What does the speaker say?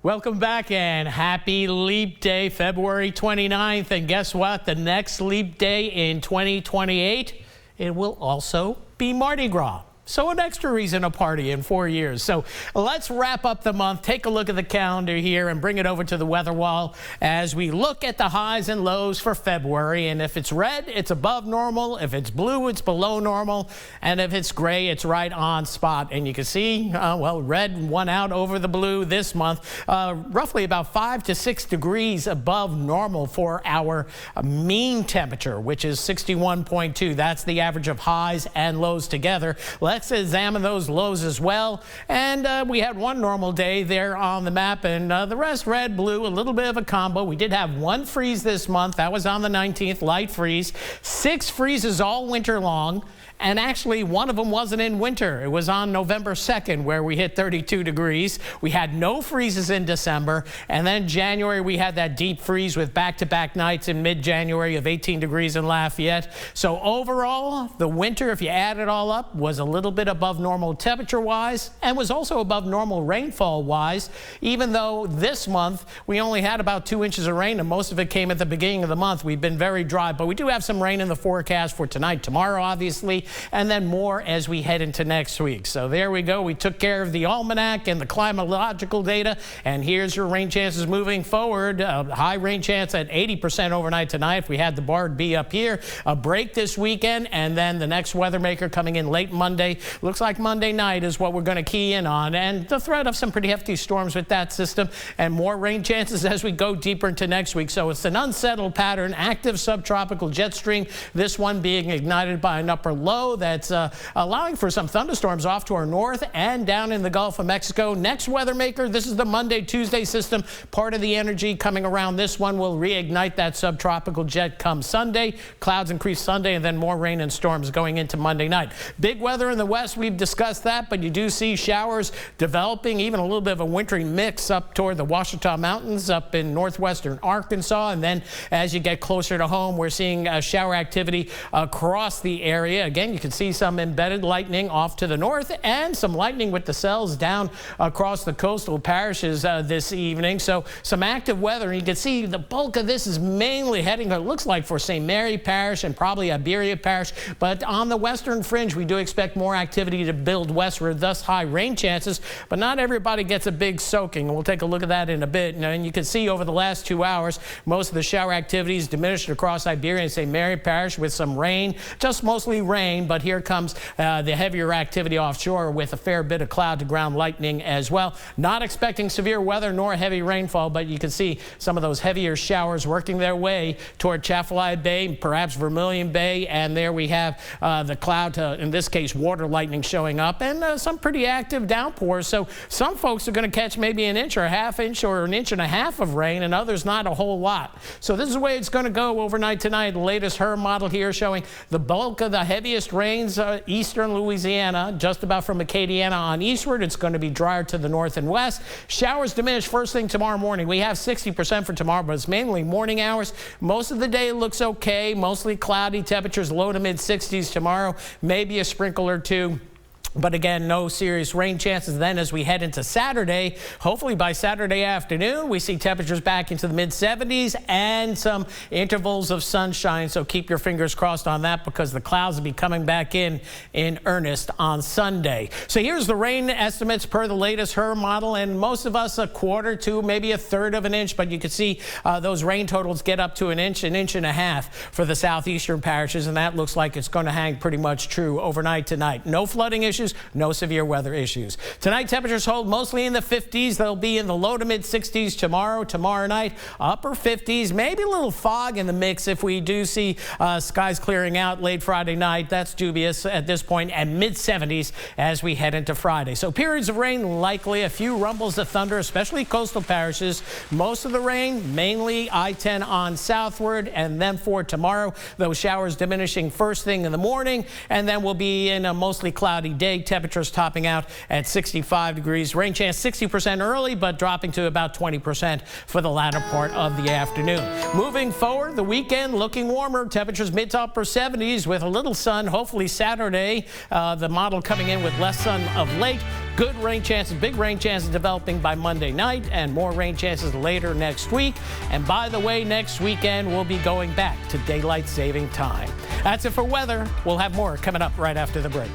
Welcome back and happy Leap Day, February 29th. And guess what? The next Leap Day in 2028, it will also be Mardi Gras. So an extra reason to party in 4 years. So let's wrap up the month, take a look at the calendar here and bring it over to the weather wall as we look at the highs and lows for February. And if it's red, it's above normal. If it's blue, it's below normal. And if it's gray, it's right on spot. And you can see, well, red won out over the blue this month, roughly about 5 to 6 degrees above normal for our mean temperature, which is 61.2. That's the average of highs and lows together. Let's examine those lows as well. And we had one normal day there on the map, and the rest red, blue, a little bit of a combo. We did have one freeze this month. That was on the 19th, light freeze. 6 freezes all winter long. And actually, one of them wasn't in winter. It was on November 2nd where we hit 32 degrees. We had no freezes in December. And then January, we had that deep freeze with back-to-back nights in mid-January of 18 degrees in Lafayette. So overall, the winter, if you add it all up, was a little bit above normal temperature-wise and was also above normal rainfall-wise, even though this month we only had about 2 inches of rain, and most of it came at the beginning of the month. We've been very dry, but we do have some rain in the forecast for tonight, tomorrow, obviously, and then more as we head into next week. So there we go. We took care of the almanac and the climatological data, and here's your rain chances moving forward. High rain chance at 80% overnight tonight if we had the Bard be up here. A break this weekend, and then the next weather maker coming in late Monday. Looks like Monday night is what we're going to key in on, and the threat of some pretty hefty storms with that system, and more rain chances as we go deeper into next week. So it's an unsettled pattern, active subtropical jet stream, this one being ignited by an upper low that's allowing for some thunderstorms off to our north and down in the Gulf of Mexico. Next weather maker, this is the Monday, Tuesday system. Part of the energy coming around this one will reignite that subtropical jet come Sunday. Clouds increase Sunday, and then more rain and storms going into Monday night. Big weather in the west, we've discussed that, but you do see showers developing, even a little bit of a wintry mix up toward the Ouachita Mountains up in northwestern Arkansas. And then as you get closer to home, we're seeing shower activity across the area. Again, you can see some embedded lightning off to the north and some lightning with the cells down across the coastal parishes this evening. So some active weather, and you can see the bulk of this is mainly heading, it looks like, for St. Mary Parish and probably Iberia Parish. But on the western fringe, we do expect more activity to build westward, thus high rain chances. But not everybody gets a big soaking, and we'll take a look at that in a bit. And you can see over the last 2 hours, most of the shower activity is diminished across Iberia and St. Mary Parish with some rain, just mostly rain. But here comes the heavier activity offshore with a fair bit of cloud-to-ground lightning as well. Not expecting severe weather nor heavy rainfall, but you can see some of those heavier showers working their way toward Chaffalaya Bay, perhaps Vermilion Bay, and there we have the cloud, in this case, water lightning showing up, and some pretty active downpours. So some folks are going to catch maybe an inch or a half inch or an inch and a half of rain, and others not a whole lot. So this is the way it's going to go overnight tonight. The latest HERM model here showing the bulk of the heaviest rains eastern Louisiana, just about from Acadiana on eastward. It's going to be drier to the north and west. Showers diminish first thing tomorrow morning. We have 60% for tomorrow, but it's mainly morning hours. Most of the day looks okay, mostly cloudy. Temperatures low to mid 60s tomorrow, maybe a sprinkle or two. But again, no serious rain chances. Then as we head into Saturday, hopefully by Saturday afternoon, we see temperatures back into the mid-70s and some intervals of sunshine. So keep your fingers crossed on that, because the clouds will be coming back in earnest on Sunday. So here's the rain estimates per the latest HERM model, and most of us a quarter to maybe a third of an inch, but you can see those rain totals get up to an inch and a half for the southeastern parishes, and that looks like it's going to hang pretty much true overnight tonight. No flooding issues. No severe weather issues. Tonight, temperatures hold mostly in the 50s. They'll be in the low to mid 60s tomorrow night, upper 50s, maybe a little fog in the mix if we do see skies clearing out late Friday night. That's dubious at this point, and mid 70s as we head into Friday. So periods of rain likely, a few rumbles of thunder, especially coastal parishes. Most of the rain, mainly I-10 on southward, and then for tomorrow, those showers diminishing first thing in the morning, and then we'll be in a mostly cloudy day day. Temperatures topping out at 65 degrees. Rain chance 60% early, but dropping to about 20% for the latter part of the afternoon. Moving forward, the weekend looking warmer. Temperatures mid to upper 70s with a little sun. Hopefully Saturday, the model coming in with less sun of late. Good rain chances, big rain chances developing by Monday night, and more rain chances later next week. And by the way, next weekend we'll be going back to daylight saving time. That's it for weather. We'll have more coming up right after the break.